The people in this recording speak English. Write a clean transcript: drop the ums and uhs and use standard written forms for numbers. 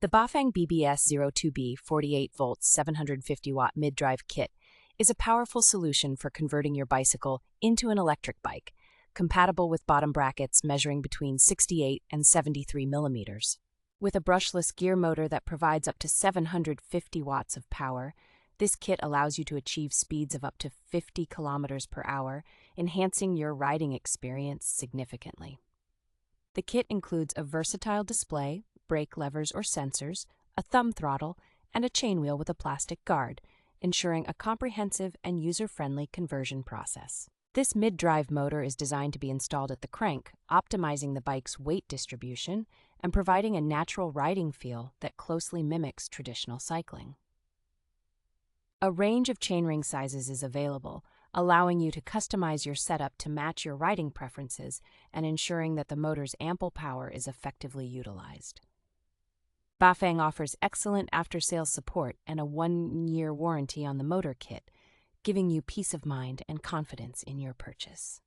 The BAFANG BBS02B 48V 750W mid-drive kit is a powerful solution for converting your bicycle into an electric bike, compatible with bottom brackets measuring between 68 and 73 millimeters. With a brushless gear motor that provides up to 750 watts of power, this kit allows you to achieve speeds of up to 50 kilometers per hour, enhancing your riding experience significantly. The kit includes a versatile display, brake levers or sensors, a thumb throttle, and a chainwheel with a plastic guard, ensuring a comprehensive and user-friendly conversion process. This mid-drive motor is designed to be installed at the crank, optimizing the bike's weight distribution and providing a natural riding feel that closely mimics traditional cycling. A range of chainring sizes is available, allowing you to customize your setup to match your riding preferences and ensuring that the motor's ample power is effectively utilized. BAFANG offers excellent after-sales support and a 1-year warranty on the motor kit, giving you peace of mind and confidence in your purchase.